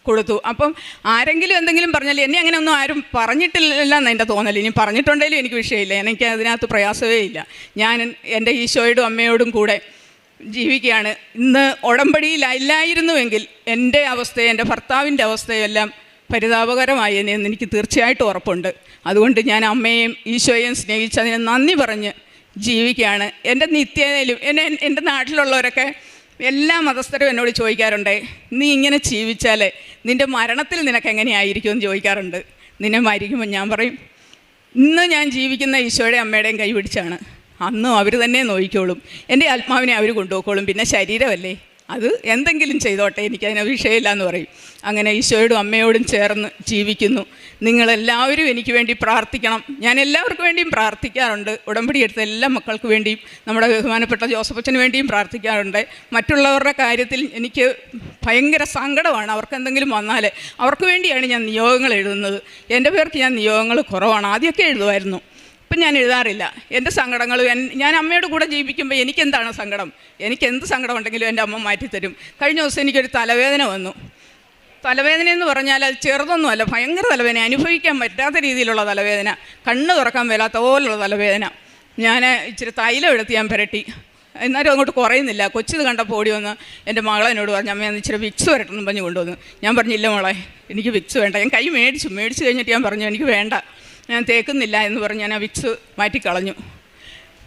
Speaker 1: കൊടുത്തു. അപ്പം ആരെങ്കിലും എന്തെങ്കിലും പറഞ്ഞാൽ, എന്നെ അങ്ങനെ ഒന്നും ആരും പറഞ്ഞിട്ടില്ലെന്ന് എൻ്റെ തോന്നൽ. ഇനി പറഞ്ഞിട്ടുണ്ടെങ്കിലും എനിക്ക് വിഷയമില്ല, എനിക്ക് അതിനകത്ത് പ്രയാസമേ ഇല്ല. ഞാൻ എൻ്റെ ഈശോയോടും അമ്മയോടും കൂടെ ജീവിക്കുകയാണ്. ഇന്ന് ഉടമ്പടിയിലായിരുന്നുവെങ്കിൽ എൻ്റെ അവസ്ഥയും എൻ്റെ ഭർത്താവിൻ്റെ അവസ്ഥയെല്ലാം പരിതാപകരമായി എന്ന് എനിക്ക് തീർച്ചയായിട്ടും ഉറപ്പുണ്ട്. അതുകൊണ്ട് ഞാൻ അമ്മയെയും ഈശോയെയും സ്നേഹിച്ച് അതിന് നന്ദി പറഞ്ഞ് ജീവിക്കുകയാണ്. എൻ്റെ നിത്യതയിലും എൻ്റെ നാട്ടിലുള്ളവരൊക്കെ എല്ലാ മതസ്ഥരും എന്നോട് ചോദിക്കാറുണ്ട്, നീ ഇങ്ങനെ ജീവിച്ചാൽ നിൻ്റെ മരണത്തിൽ നിനക്ക് എങ്ങനെയായിരിക്കുമെന്ന് ചോദിക്കാറുണ്ട്. നിന്നെ മരിക്കുമ്പോൾ ഞാൻ പറയും, ഇന്ന് ഞാൻ ജീവിക്കുന്ന ഈശോയുടെയും അമ്മയുടെയും കൈ പിടിച്ചാണ്, അന്നും അവർ തന്നെ നോക്കിക്കോളും, എൻ്റെ ആത്മാവിനെ അവർ കൊണ്ടുപോയിക്കോളും, പിന്നെ ശരീരമല്ലേ അത് എന്തെങ്കിലും ചെയ്തോട്ടെ, എനിക്കതിന് വിഷയമില്ല എന്ന് പറയും. അങ്ങനെ ഈശോയോടും അമ്മയോടും ചേർന്ന് ജീവിക്കുന്നു. നിങ്ങളെല്ലാവരും എനിക്ക് വേണ്ടി പ്രാർത്ഥിക്കണം. ഞാൻ എല്ലാവർക്കും വേണ്ടിയും പ്രാർത്ഥിക്കാറുണ്ട്. ഉടമ്പടി എടുത്ത എല്ലാ മക്കൾക്ക് വേണ്ടിയും, നമ്മുടെ ബഹുമാനപ്പെട്ട ജോസഫച്ചന് വേണ്ടിയും പ്രാർത്ഥിക്കാറുണ്ട്. മറ്റുള്ളവരുടെ കാര്യത്തിൽ എനിക്ക് ഭയങ്കര സങ്കടമാണ്. അവർക്ക് എന്തെങ്കിലും വന്നാൽ അവർക്ക് വേണ്ടിയാണ് ഞാൻ നിയോഗങ്ങൾ എഴുതുന്നത്. എൻ്റെ പേർക്ക് ഞാൻ നിയോഗങ്ങൾ കുറവാണ്. ആദ്യമൊക്കെ എഴുതുമായിരുന്നു, ഇപ്പം ഞാൻ എഴുതാറില്ല. എൻ്റെ സങ്കടങ്ങൾ ഞാൻ അമ്മയുടെ കൂടെ ജീവിക്കുമ്പോൾ എനിക്കെന്താണ് സങ്കടം, എനിക്കെന്ത് സങ്കടം ഉണ്ടെങ്കിലും എൻ്റെ അമ്മ മാറ്റിത്തരും. കഴിഞ്ഞ ദിവസം എനിക്കൊരു തലവേദന വന്നു. തലവേദന എന്ന് പറഞ്ഞാൽ അത് ചെറുതൊന്നുമല്ല, ഭയങ്കര തലവേദന, അനുഭവിക്കാൻ പറ്റാത്ത രീതിയിലുള്ള തലവേദന, കണ്ണ് തുറക്കാൻ മേലാത്ത പോലുള്ള തലവേദന. ഞാൻ ഇച്ചിരി തൈലം എടുത്ത് ഞാൻ പുരട്ടി, എന്നാലും അങ്ങോട്ട് കുറയുന്നില്ല. കൊച്ചിത് കണ്ടപ്പോൾ ഓടി വന്ന് എൻ്റെ മകളെന്നോട് പറഞ്ഞു, അമ്മ ഇച്ചിരി വിക്സ് വരട്ടെന്ന് പറഞ്ഞ് കൊണ്ടുവന്നു. ഞാൻ പറഞ്ഞില്ല മോളെ, എനിക്ക് വിക്സ് വേണ്ട. ഞാൻ കൈ മേടിച്ചു കഴിഞ്ഞിട്ട് ഞാൻ പറഞ്ഞു എനിക്ക് വേണ്ട, ഞാൻ തേക്കുന്നില്ല എന്ന് പറഞ്ഞ് ഞാൻ ആ വിക്സ് മാറ്റിക്കളഞ്ഞു.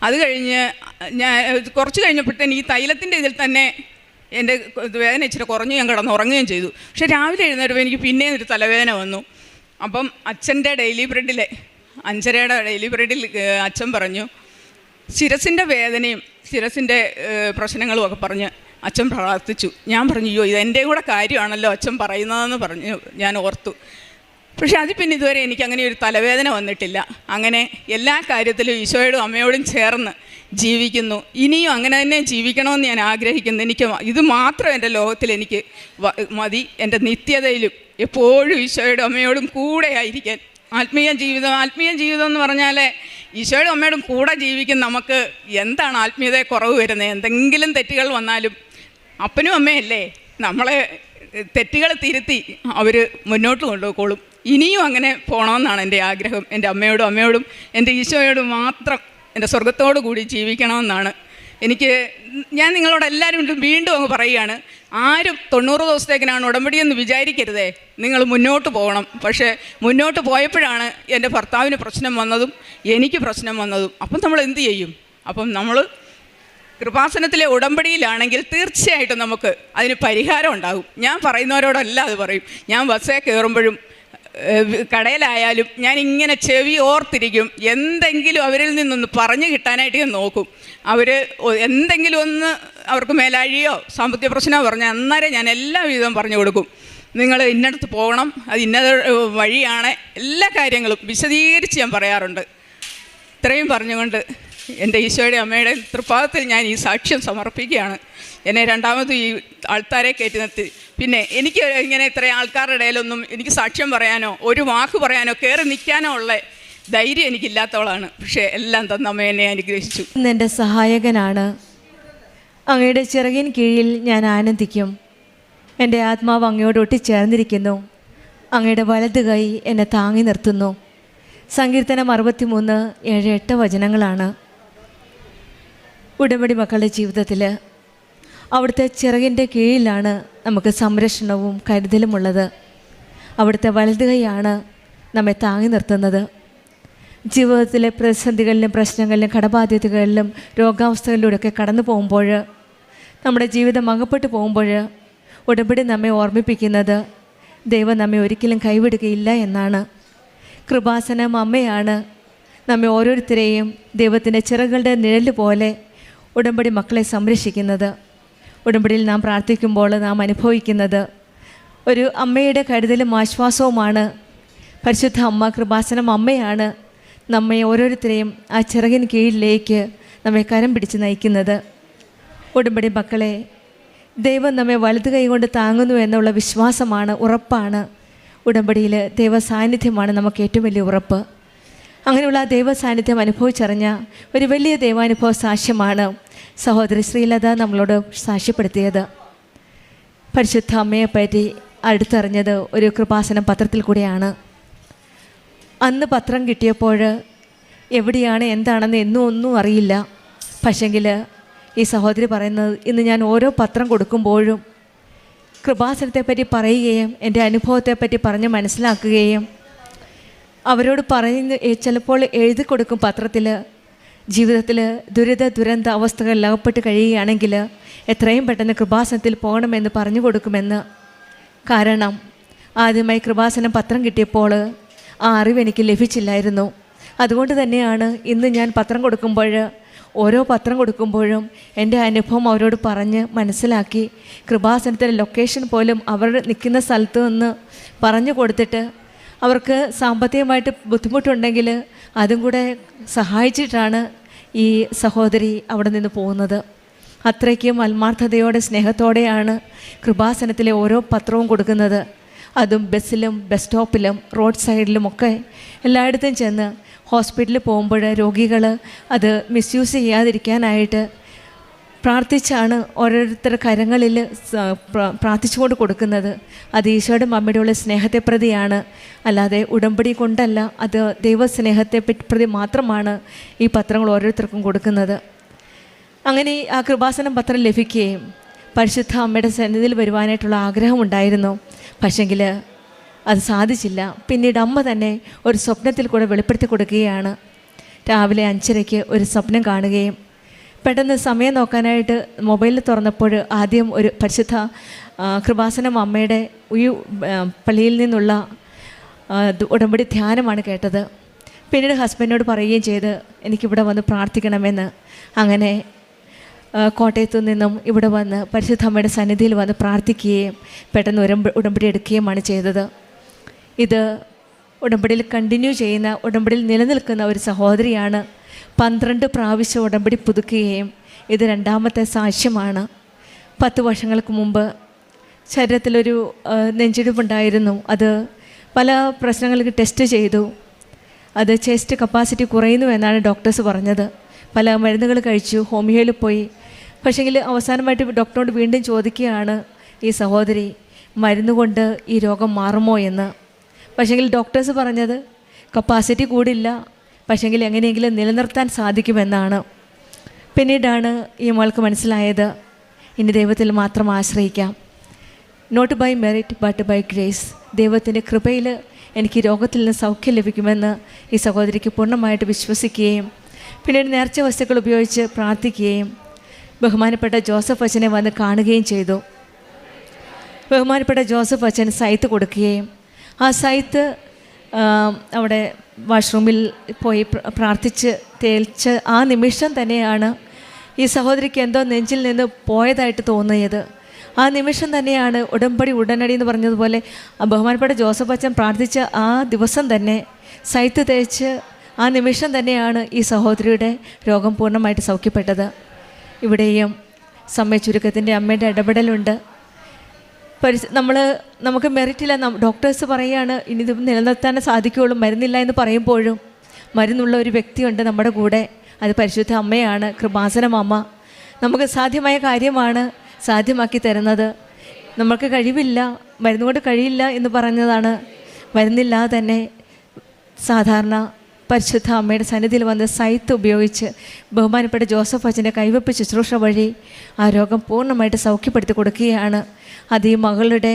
Speaker 1: അത് കഴിഞ്ഞ് ഞാൻ കുറച്ച് കഴിഞ്ഞപ്പോഴത്തേന് ഈ തൈലത്തിൻ്റെ ഇതിൽ തന്നെ എൻ്റെ വേദന ഇച്ചിരി കുറഞ്ഞ് ഞാൻ കിടന്ന് ഉറങ്ങുകയും ചെയ്തു. പക്ഷേ രാവിലെ എഴുന്നേരപ്പോൾ എനിക്ക് പിന്നെയും ഒരു തലവേദന വന്നു. അപ്പം അച്ഛൻ്റെ ഡെയിലി ബ്രെഡിൽ 5:30 ഡെയിലി ബ്രെഡിൽ അച്ഛൻ പറഞ്ഞു, ശിരസിൻ്റെ വേദനയും ശിരസിൻ്റെ പ്രശ്നങ്ങളും ഒക്കെ പറഞ്ഞ് അച്ഛൻ പ്രാർത്ഥിച്ചു. ഞാൻ പറഞ്ഞു, അയ്യോ ഇതെൻ്റെയും കൂടെ കാര്യമാണല്ലോ അച്ഛൻ പറയുന്നതെന്ന് പറഞ്ഞു ഞാൻ ഓർത്തു. പക്ഷേ അതിൽ പിന്നെ ഇതുവരെ എനിക്ക് അങ്ങനെ ഒരു തലവേദന വന്നിട്ടില്ല. അങ്ങനെ എല്ലാ കാര്യത്തിലും ഈശോയോടും അമ്മയോടും ചേർന്ന് ജീവിക്കുന്നു. ഇനിയും അങ്ങനെ തന്നെ ജീവിക്കണമെന്ന് ഞാൻ ആഗ്രഹിക്കുന്നു. എനിക്ക് ഇത് മാത്രം എൻ്റെ ലോകത്തിൽ എനിക്ക് മതി. എൻ്റെ നിത്യതയിലും എപ്പോഴും ഈശോയോടും അമ്മയോടും കൂടെ ആയിരിക്കാൻ. ആത്മീയ ജീവിതം എന്ന് പറഞ്ഞാൽ ഈശോയോടും അമ്മയോടും കൂടെ ജീവിക്കുന്ന നമുക്ക് എന്താണ് ആത്മീയതയെ കുറവ് വരുന്നത്? എന്തെങ്കിലും തെറ്റുകൾ വന്നാലും അപ്പനും അമ്മയല്ലേ നമ്മളെ തെറ്റുകൾ തിരുത്തി അവർ മുന്നോട്ട് കൊണ്ടുപോയിക്കോളും. ഇനിയും അങ്ങനെ പോകണമെന്നാണ് എൻ്റെ ആഗ്രഹം. എൻ്റെ അമ്മയോടും എൻ്റെ ഈശോയോടും മാത്രം എൻ്റെ സ്വർഗത്തോടു കൂടി ജീവിക്കണമെന്നാണ് എനിക്ക്. ഞാൻ നിങ്ങളോട് എല്ലാവരും വീണ്ടും അങ്ങ് പറയുകയാണ്, ആരും 90 ദിവസത്തേക്കിനാണ് ഉടമ്പടിയെന്ന് വിചാരിക്കരുതേ. നിങ്ങൾ മുന്നോട്ട് പോകണം. പക്ഷേ മുന്നോട്ട് പോയപ്പോഴാണ് എൻ്റെ ഭർത്താവിന് പ്രശ്നം വന്നതും എനിക്ക് പ്രശ്നം വന്നതും. അപ്പം നമ്മൾ എന്തു ചെയ്യും? അപ്പം നമ്മൾ കൃപാസനത്തിലെ ഉടമ്പടിയിലാണെങ്കിൽ തീർച്ചയായിട്ടും നമുക്ക് അതിന് പരിഹാരം ഉണ്ടാകും. ഞാൻ പറയുന്നവരോടല്ല അത് പറയും. ഞാൻ ബസ്സേ കയറുമ്പോഴും കടയിലായാലും ഞാൻ ഇങ്ങനെ ചെവി ഓർത്തിരിക്കും. എന്തെങ്കിലും അവരിൽ നിന്നൊന്ന് പറഞ്ഞു കിട്ടാനായിട്ട് ഞാൻ നോക്കും. അവർ എന്തെങ്കിലും ഒന്ന് അവർക്ക് മേലാഴിയോ സാമ്പത്തിക പ്രശ്നമോ പറഞ്ഞാൽ അന്നേരം ഞാൻ എല്ലാ വിധവും പറഞ്ഞു കൊടുക്കും. നിങ്ങൾ ഇന്നടത്ത് പോകണം, അത് ഇന്നത് വഴിയാണ്, എല്ലാ കാര്യങ്ങളും വിശദീകരിച്ച് ഞാൻ പറയാറുണ്ട്. ഇത്രയും പറഞ്ഞുകൊണ്ട് എൻ്റെ ഈശോയുടെ അമ്മയുടെ തൃപ്പാദത്തിൽ ഞാൻ ഈ സാക്ഷ്യം സമർപ്പിക്കുകയാണ്. എന്നെ രണ്ടാമത് ഈ ആൾക്കാരെ കയറ്റി നിർത്തി. പിന്നെ എനിക്ക് ഇങ്ങനെ ഇത്രയും ആൾക്കാരുടെ ഇടയിലൊന്നും എനിക്ക് സാക്ഷ്യം പറയാനോ ഒരു വാക്ക് പറയാനോ കയറി നിൽക്കാനോ ഉള്ള ധൈര്യം എനിക്കില്ലാത്തവളാണ്. പക്ഷേ എല്ലാം തന്ന അമ്മ എന്നെ അനുഗ്രഹിച്ചു.
Speaker 2: എൻ്റെ സഹായകനാണ്. അങ്ങയുടെ ചിറകിൻ കീഴിൽ ഞാൻ ആനന്ദിക്കും. എൻ്റെ ആത്മാവ് അങ്ങയോട് ഒട്ടിച്ചേർന്നിരിക്കുന്നു. അങ്ങയുടെ വലത് കൈ എന്നെ താങ്ങി നിർത്തുന്നു. സങ്കീർത്തനം 63, 7, 8 വചനങ്ങളാണ്. ഉടമ്പടി മക്കളുടെ ജീവിതത്തിൽ അവിടുത്തെ ചിറകിൻ്റെ കീഴിലാണ് നമുക്ക് സംരക്ഷണവും കരുതലുമുള്ളത്. അവിടുത്തെ വലത് കൈയാണ് നമ്മെ താങ്ങി നിർത്തുന്നത്. ജീവിതത്തിലെ പ്രതിസന്ധികളിലും പ്രശ്നങ്ങളിലും കടബാധ്യതകളിലും രോഗാവസ്ഥകളിലൂടെയൊക്കെ കടന്നു പോകുമ്പോൾ, നമ്മുടെ ജീവിതം അകപ്പെട്ടു പോകുമ്പോൾ ഉടമ്പടി നമ്മെ ഓർമ്മിപ്പിക്കുന്നത് ദൈവം നമ്മെ ഒരിക്കലും കൈവിടുകയില്ല എന്നാണ്. കൃപാസനം അമ്മയാണ് നമ്മെ ഓരോരുത്തരെയും ദൈവത്തിൻ്റെ ചിറകുകളുടെ നിഴല് പോലെ ഉടമ്പടി മക്കളെ സംരക്ഷിക്കുന്നത്. ഉടമ്പടിയിൽ നാം പ്രാർത്ഥിക്കുമ്പോൾ നാം അനുഭവിക്കുന്നത് ഒരു അമ്മയുടെ കരുതലും ആശ്വാസവുമാണ്. പരിശുദ്ധ അമ്മ, കൃപാസനം അമ്മയാണ് നമ്മെ ഓരോരുത്തരെയും ആ ചിറകിന് കീഴിലേക്ക് നമ്മെ കരം പിടിച്ച് നയിക്കുന്നത്. ഉടമ്പടി മക്കളെ, ദൈവം നമ്മെ വലതു കൈ കൊണ്ട് താങ്ങുന്നു എന്നുള്ള വിശ്വാസമാണ്, ഉറപ്പാണ്. ഉടമ്പടിയിൽ ദൈവ സാന്നിധ്യമാണ് നമുക്ക് ഏറ്റവും വലിയ ഉറപ്പ്. അങ്ങനെയുള്ള ആ ദൈവ സാന്നിധ്യം അനുഭവിച്ചറിഞ്ഞ ഒരു വലിയ ദൈവാനുഭവ സാക്ഷ്യമാണ് സഹോദരി ശ്രീലത നമ്മളോട് സാക്ഷ്യപ്പെടുത്തിയത്. പരിശുദ്ധ അമ്മയെപ്പറ്റി അടുത്തറിഞ്ഞത് ഒരു കൃപാസനം പത്രത്തിൽ കൂടെയാണ്. അന്ന് പത്രം കിട്ടിയപ്പോൾ എവിടെയാണ് എന്താണെന്ന് ഒന്നും അറിയില്ല. പക്ഷെങ്കിൽ ഈ സഹോദരി പറയുന്നത്, ഇന്ന് ഞാൻ ഓരോ പത്രം കൊടുക്കുമ്പോഴും കൃപാസനത്തെപ്പറ്റി പറയുകയും എൻ്റെ അനുഭവത്തെപ്പറ്റി പറഞ്ഞ് മനസ്സിലാക്കുകയും അവരോട് ചിലപ്പോൾ എഴുതി കൊടുക്കും പത്രത്തിൽ, ജീവിതത്തിൽ ദുരന്ത അവസ്ഥകളിൽ അകപ്പെട്ട് കഴിയുകയാണെങ്കിൽ എത്രയും പെട്ടെന്ന് കൃപാസനത്തിൽ പോകണമെന്ന് പറഞ്ഞു കൊടുക്കുമെന്ന്. കാരണം ആദ്യമായി കൃപാസനം പത്രം കിട്ടിയപ്പോൾ ആ അറിവ് എനിക്ക് ലഭിച്ചില്ലായിരുന്നു. അതുകൊണ്ട് തന്നെയാണ് ഇന്ന് ഞാൻ പത്രം കൊടുക്കുമ്പോൾ, ഓരോ പത്രം കൊടുക്കുമ്പോഴും എൻ്റെ അനുഭവം അവരോട് പറഞ്ഞ് മനസ്സിലാക്കി, കൃപാസനത്തിൻ്റെ ലൊക്കേഷൻ പോലും അവർ നിൽക്കുന്ന സ്ഥലത്ത് നിന്ന് പറഞ്ഞു കൊടുത്തിട്ട് അവർക്ക് സാമ്പത്തികമായിട്ട് ബുദ്ധിമുട്ടുണ്ടെങ്കിൽ അതും കൂടെ സഹായിച്ചിട്ടാണ് ഈ സഹോദരി അവിടെ നിന്ന് പോകുന്നത്. അത്രയ്ക്കും ആത്മാർത്ഥതയോടെ സ്നേഹത്തോടെയാണ് കൃപാസനത്തിലെ ഓരോ പത്രവും കൊടുക്കുന്നത്. അതും ബസ്സിലും ബസ് സ്റ്റോപ്പിലും റോഡ് സൈഡിലുമൊക്കെ എല്ലായിടത്തും ചെന്ന് ഹോസ്പിറ്റലിൽ പോകുമ്പോൾ രോഗികൾ അത് മിസ്യൂസ് ചെയ്യാതിരിക്കാനായിട്ട് പ്രാർത്ഥിച്ചാണ് ഓരോരുത്തരുടെ കരങ്ങളിൽ പ്രാർത്ഥിച്ചുകൊണ്ട് കൊടുക്കുന്നത്. അത് ഈശോയുടെ അമ്മയുടെ സ്നേഹത്തെ പ്രതിയാണ്, അല്ലാതെ ഉടമ്പടി കൊണ്ടല്ല. അത് ദൈവസ്നേഹത്തെ പ്രതി മാത്രമാണ് ഈ പത്രങ്ങൾ ഓരോരുത്തർക്കും കൊടുക്കുന്നത്. അങ്ങനെ ആ കൃപാസനം പത്രം ലഭിക്കുകയും പരിശുദ്ധ അമ്മയുടെ സന്നിധിയിൽ വരുവാനായിട്ടുള്ള ആഗ്രഹമുണ്ടായിരുന്നു. പക്ഷെങ്കിൽ അത് സാധിച്ചില്ല. പിന്നീട് അമ്മ തന്നെ ഒരു സ്വപ്നത്തിൽ കൂടെ വെളിപ്പെടുത്തി കൊടുക്കുകയാണ്. രാവിലെ 5:30 ഒരു സ്വപ്നം കാണുകയും പെട്ടെന്ന് സമയം നോക്കാനായിട്ട് മൊബൈലിൽ തുറന്നപ്പോൾ ആദ്യം ഒരു പരിശുദ്ധ കൃപാസനം അമ്മയുടെ ഈ പള്ളിയിൽ നിന്നുള്ള ഉടമ്പടി ധ്യാനമാണ് കേട്ടത്. പിന്നീട് ഹസ്ബൻഡിനോട് പറയുകയും ചെയ്ത് എനിക്കിവിടെ വന്ന് പ്രാർത്ഥിക്കണമെന്ന്. അങ്ങനെ കോട്ടയത്തു നിന്നും ഇവിടെ വന്ന് പരിശുദ്ധ അമ്മയുടെ സന്നിധിയിൽ വന്ന് പ്രാർത്ഥിക്കുകയും പെട്ടെന്ന് ഉടമ്പടി എടുക്കുകയുമാണ് ചെയ്തത്. ഇത് ഉടമ്പടിയിൽ കണ്ടിന്യൂ ചെയ്യുന്ന, ഉടമ്പടിയിൽ നിലനിൽക്കുന്ന ഒരു സഹോദരിയാണ്. 12 പ്രാവശ്യം ഉടമ്പടി പുതുക്കുകയും ഇത് 2ാമത്തെ സാക്ഷ്യമാണ്. 10 വർഷങ്ങൾക്ക് മുമ്പ് ശരീരത്തിലൊരു നെഞ്ചിടിപ്പുണ്ടായിരുന്നു. അത് പല പ്രശ്നങ്ങൾക്ക് ടെസ്റ്റ് ചെയ്തു. അത് ചെസ്റ്റ് കപ്പാസിറ്റി കുറയുന്നു എന്നാണ് ഡോക്ടേഴ്സ് പറഞ്ഞത്. പല മരുന്നുകൾ കഴിച്ചു, ഹോമിയോയിൽ പോയി. പക്ഷേങ്കിൽ അവസാനമായിട്ട് ഡോക്ടറോട് വീണ്ടും ചോദിക്കുകയാണ് ഈ സഹോദരി, മരുന്ന് കൊണ്ട് ഈ രോഗം മാറുമോ എന്ന്. പക്ഷേങ്കിൽ ഡോക്ടേഴ്സ് പറഞ്ഞത് കപ്പാസിറ്റി കൂടില്ല, പക്ഷേങ്കിൽ എങ്ങനെയെങ്കിലും നിലനിർത്താൻ സാധിക്കുമെന്നാണ്. പിന്നീടാണ് ഈ മോൾക്ക് മനസ്സിലായത് ഇനി ദൈവത്തിൽ മാത്രം ആശ്രയിക്കാം. Not by merit but by grace. ദൈവത്തിൻ്റെ കൃപയിൽ എനിക്ക് രോഗത്തിൽ നിന്ന് സൗഖ്യം ലഭിക്കുമെന്ന് ഈ സഹോദരിക്ക് പൂർണ്ണമായിട്ട് വിശ്വസിക്കുകയും പിന്നീട് നേർച്ച വസ്തുക്കൾ ഉപയോഗിച്ച് പ്രാർത്ഥിക്കുകയും ബഹുമാനപ്പെട്ട ജോസഫ് അച്ഛനെ വന്ന് കാണുകയും ചെയ്തു. ബഹുമാനപ്പെട്ട ജോസഫ് അച്ഛൻ സൈത്ത് കൊടുക്കുകയും ആ സൈത്ത് അവിടെ വാഷ്റൂമിൽ പോയി പ്രാർത്ഥിച്ച് തേൽച്ച് ആ നിമിഷം തന്നെയാണ് ഈ സഹോദരിക്ക് എന്തോ നെഞ്ചിൽ നിന്ന് പോയതായിട്ട് തോന്നിയത്. ആ നിമിഷം തന്നെയാണ് ഉടമ്പടി ഉടനടി എന്ന് പറഞ്ഞതുപോലെ ബഹുമാനപ്പെട്ട ജോസഫ് അച്ഛൻ പ്രാർത്ഥിച്ച ആ ദിവസം തന്നെ സൈത്ത് തേച്ച് ആ നിമിഷം തന്നെയാണ് ഈ സഹോദരിയുടെ രോഗം പൂർണ്ണമായിട്ട് സൗഖ്യപ്പെട്ടത്. ഇവിടെയും സമയ ചുരുക്കത്തിൻ്റെ അമ്മയുടെ ഇടപെടലുണ്ട്. നമുക്ക് മെറിറ്റില്ല. ഡോക്ടേഴ്സ് പറയുകയാണ് ഇനി ഇത് നിലനിർത്താനേ സാധിക്കുകയുള്ളൂ, മരുന്നില്ല എന്ന് പറയുമ്പോഴും മരുന്നുള്ള ഒരു വ്യക്തിയുണ്ട് നമ്മുടെ കൂടെ. അത് പരിശുദ്ധ അമ്മയാണ്, കൃപാസനം അമ്മ. നമുക്ക് സാധ്യമായ കാര്യമാണ് സാധ്യമാക്കി തരുന്നത്. നമ്മൾക്ക് കഴിവില്ല, മരുന്നുകൊണ്ട് കഴിയില്ല എന്ന് പറഞ്ഞതാണ്. മരുന്നില്ലാതെ തന്നെ സാധാരണ പരിശുദ്ധ അമ്മയുടെ സന്നിധിയിൽ വന്ന് സൈത്ത് ഉപയോഗിച്ച് ബഹുമാനപ്പെട്ട ജോസഫ് അച്ഛൻ്റെ കൈവെപ്പ് ശുശ്രൂഷ വഴി ആ രോഗം പൂർണ്ണമായിട്ട് സൗഖ്യപ്പെടുത്തി കൊടുക്കുകയാണ്. അത് ഈ മകളുടെ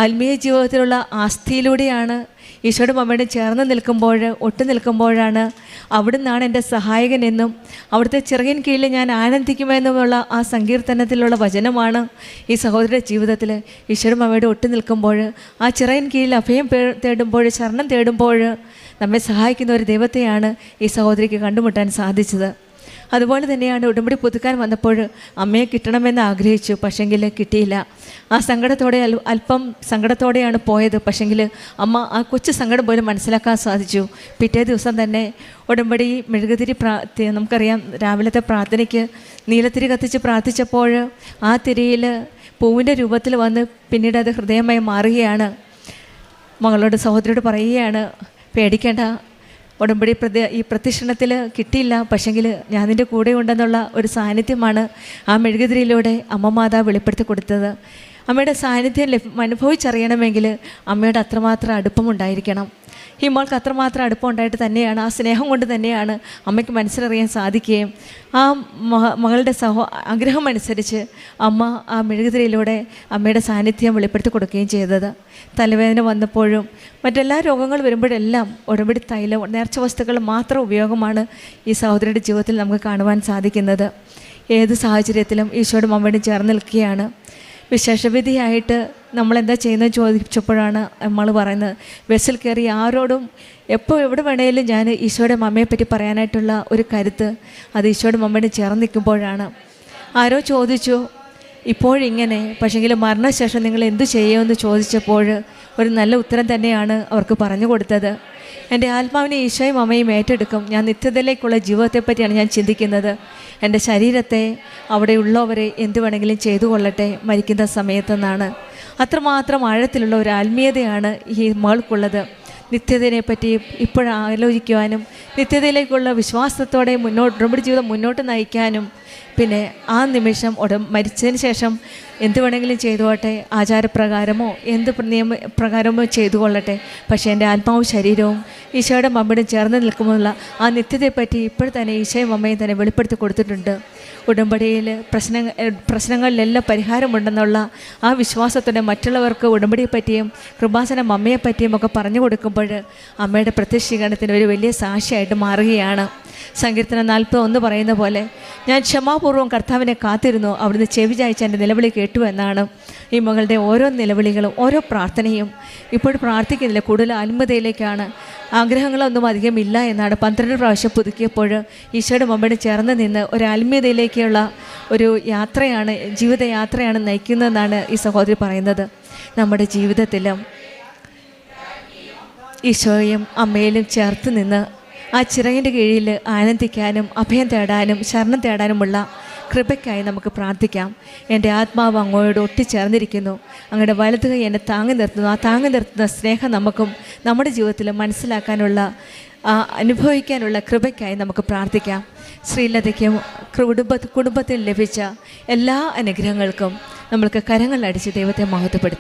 Speaker 2: ആത്മീയ ജീവിതത്തിലുള്ള ആസ്ഥിയിലൂടെയാണ്. ഈശോയുടെ അമ്മയുടെ ചേർന്ന് നിൽക്കുമ്പോൾ, ഒട്ടു നിൽക്കുമ്പോഴാണ് അവിടുന്നാണ് എൻ്റെ സഹായകനെന്നും അവിടുത്തെ ചിറകിൻ കീഴിൽ ഞാൻ ആനന്ദിക്കുമെന്നുമുള്ള ആ സങ്കീർത്തനത്തിലുള്ള വചനമാണ് ഈ സഹോദരിയുടെ ജീവിതത്തിൽ. ഈശോയുടെ അമ്മയുടെ ഒട്ടു നിൽക്കുമ്പോൾ, ആ ചിറകിൻ കീഴിൽ അഭയം തേടുമ്പോൾ, ശരണം തേടുമ്പോൾ നമ്മെ സഹായിക്കുന്ന ഒരു ദൈവത്തെയാണ് ഈ സഹോദരിക്ക് കണ്ടുമുട്ടാൻ സാധിച്ചത്. അതുപോലെ തന്നെയാണ് ഉടമ്പടി പുതുക്കാൻ വന്നപ്പോൾ അമ്മയെ കിട്ടണമെന്ന് ആഗ്രഹിച്ചു, പക്ഷെങ്കിൽ കിട്ടിയില്ല. ആ സങ്കടത്തോടെ അല്പം സങ്കടത്തോടെയാണ് പോയത്. പക്ഷെങ്കിൽ അമ്മ ആ കൊച്ചു സങ്കടം പോലും മനസ്സിലാക്കാൻ സാധിച്ചു. പിറ്റേ ദിവസം തന്നെ ഉടമ്പടി മെഴുകുതിരി നമുക്കറിയാം, രാവിലത്തെ പ്രാർത്ഥനയ്ക്ക് നീലത്തിരി കത്തിച്ച് പ്രാർത്ഥിച്ചപ്പോൾ ആ തിരിയിൽ പൂവിൻ്റെ രൂപത്തിൽ വന്ന് പിന്നീട് അത് ഹൃദയമായി മാറുകയാണ്. മകളോട് സഹോദരിയോട് പറയുകയാണ്, പേടിക്കേണ്ട, ഉടമ്പടി ഈ പ്രത്യക്ഷണത്തിൽ കിട്ടിയില്ല, പക്ഷെങ്കിൽ ഞാൻ നിൻ്റെ കൂടെ ഉണ്ടെന്നുള്ള ഒരു സാന്നിധ്യമാണ് ആ മെഴുകുതിരിയിലൂടെ അമ്മ മാതാവ് വെളിപ്പെടുത്തി കൊടുത്തത്. അമ്മയുടെ സാന്നിധ്യം അനുഭവിച്ചറിയണമെങ്കിൽ അമ്മയുടെ അത്രമാത്രം അടുപ്പമുണ്ടായിരിക്കണം. ഈ മോൾക്ക് അത്രമാത്രം അടുപ്പം ഉണ്ടായിട്ട് തന്നെയാണ്, ആ സ്നേഹം കൊണ്ട് തന്നെയാണ് അമ്മയ്ക്ക് മനസ്സിലറിയാൻ സാധിക്കുകയും ആ മകളുടെ ആഗ്രഹം അനുസരിച്ച് അമ്മ ആ മെഴുകുതിരിയിലൂടെ അമ്മയുടെ സാന്നിധ്യം വെളിപ്പെടുത്തി കൊടുക്കുകയും ചെയ്തത്. തലവേദന വന്നപ്പോഴും മറ്റെല്ലാ രോഗങ്ങൾ വരുമ്പോഴെല്ലാം ഉടമ്പടി തൈലം, നേർച്ച വസ്തുക്കൾ മാത്രം ഉപയോഗമാണ് ഈ സഹോദരിയുടെ ജീവിതത്തിൽ നമുക്ക് കാണുവാൻ സാധിക്കുന്നത്. ഏത് സാഹചര്യത്തിലും ഈശോയുടെ അമ്മയോട് ചേർന്ന് നിൽക്കുകയാണ്. വിശേഷവിധിയായിട്ട് നമ്മളെന്താ ചെയ്യുന്നത് ചോദിച്ചപ്പോഴാണ് നമ്മൾ പറയുന്നത്, ബസ്സിൽ കയറി ആരോടും എപ്പോൾ എവിടെ വേണേലും ഞാൻ ഈശോയുടെ അമ്മയെപ്പറ്റി പറയാനായിട്ടുള്ള ഒരു കരുത്ത് അത് ഈശോയുടെ അമ്മയോട് ചേർന്ന് നിൽക്കുമ്പോഴാണ്. ആരോ ചോദിച്ചു ഇപ്പോഴിങ്ങനെ, പക്ഷേങ്കിൽ മരണശേഷം നിങ്ങൾ എന്തു ചെയ്യുമെന്ന് ചോദിച്ചപ്പോൾ ഒരു നല്ല ഉത്തരം തന്നെയാണ് അവർക്ക് പറഞ്ഞു കൊടുത്തത്. എൻ്റെ ആത്മാവിനെ ഈശോയും അമ്മയും ഏറ്റെടുക്കും. ഞാൻ നിത്യതയിലേക്കുള്ള ജീവിതത്തെപ്പറ്റിയാണ് ഞാൻ ചിന്തിക്കുന്നത്. എൻ്റെ ശരീരത്തെ അവിടെയുള്ളവരെ എന്തു വേണമെങ്കിലും ചെയ്തു കൊള്ളട്ടെ മരിക്കുന്ന സമയത്തെന്നാണ്. അത്രമാത്രം ആഴത്തിലുള്ള ഒരു ആത്മീയതയാണ് ഈ മകൾക്കുള്ളത്. നിത്യതയെപ്പറ്റി ഇപ്പോഴാലോചിക്കുവാനും നിത്യതയിലേക്കുള്ള വിശ്വാസത്തോടെ ഉടമ്പടി ജീവിതം മുന്നോട്ട് നയിക്കാനും പിന്നെ ആ നിമിഷം മരിച്ചതിന് ശേഷം എന്ത് വേണമെങ്കിലും ചെയ്തുകൊള്ളട്ടെ, ആചാരപ്രകാരമോ എന്ത് നിയമപ്രകാരമോ ചെയ്തു കൊള്ളട്ടെ, പക്ഷേ എൻ്റെ ആത്മാവും ശരീരവും ഈശോയുടെ അമ്മയോടും ചേർന്ന് നിൽക്കുമ്പോഴുള്ള ആ നിത്യതയെപ്പറ്റി ഇപ്പോൾ തന്നെ ഈശോയും അമ്മയും തന്നെ വെളിപ്പെടുത്തി കൊടുത്തിട്ടുണ്ട്. ഉടമ്പടിയിൽ പ്രശ്നങ്ങളിലെല്ലാം പരിഹാരമുണ്ടെന്നുള്ള ആ വിശ്വാസത്തോടെ മറ്റുള്ളവർക്ക് ഉടമ്പടിയെപ്പറ്റിയും കൃപാസനം അമ്മയെപ്പറ്റിയും ഒക്കെ പറഞ്ഞു കൊടുക്കുമ്പോൾ അമ്മയുടെ പ്രത്യക്ഷീകരണത്തിന് ഒരു വലിയ സാക്ഷിയായിട്ട് മാറുകയാണ്. സങ്കീർത്തനം 41 പറയുന്ന പോലെ, ഞാൻ ക്ഷമാപൂർവ്വം കർത്താവിനെ കാത്തിരുന്നു, അവിടുന്ന് ചെവി ചായ്ച്ച് എൻ്റെ നിലവിളി കേട്ടു എന്നാണ്. ഈ മകളുടെ ഓരോ നിലവിളികളും ഓരോ പ്രാർത്ഥനയും ഇപ്പോൾ പ്രാർത്ഥിക്കുന്നില്ല, കൂടുതൽ ആത്മീയതയിലേക്കാണ്. ആഗ്രഹങ്ങളൊന്നും അധികമില്ല എന്നാണ് 12 പ്രാവശ്യം പുതുക്കിയപ്പോൾ ഈശോയുടെ മുമ്പിൽ ചേർന്ന് നിന്ന് ഒരു ആത്മീയതയിലേക്കുള്ള ഒരു യാത്രയാണ്, ജീവിതയാത്രയാണ് നയിക്കുന്നതെന്നാണ് ഈ സഹോദരി പറയുന്നത്. നമ്മുടെ ജീവിതത്തിലും ഈശോയും അമ്മയിലും ചേർത്ത് നിന്ന് ആ ചിറകിൻ്റെ കീഴിൽ ആനന്ദിക്കാനും അഭയം തേടാനും ശരണം തേടാനുമുള്ള കൃപയ്ക്കായി നമുക്ക് പ്രാർത്ഥിക്കാം. എൻ്റെ ആത്മാവ് അങ്ങോട്ട് ഒട്ടിച്ചേർന്നിരിക്കുന്നു, അങ്ങയുടെ വലതു കൈ എന്നെ താങ്ങി നിർത്തുന്നു. ആ താങ്ങി നിർത്തുന്ന സ്നേഹം നമുക്കും നമ്മുടെ ജീവിതത്തിൽ മനസ്സിലാക്കാനുള്ള അനുഭവിക്കാനുള്ള കൃപയ്ക്കായി നമുക്ക് പ്രാർത്ഥിക്കാം. ശ്രീലതയ്ക്കും കുടുംബത്തിൽ ലഭിച്ച എല്ലാ അനുഗ്രഹങ്ങൾക്കും നമ്മൾക്ക് കരങ്ങളടിച്ച് ദൈവത്തെ മഹത്വപ്പെടുത്താം.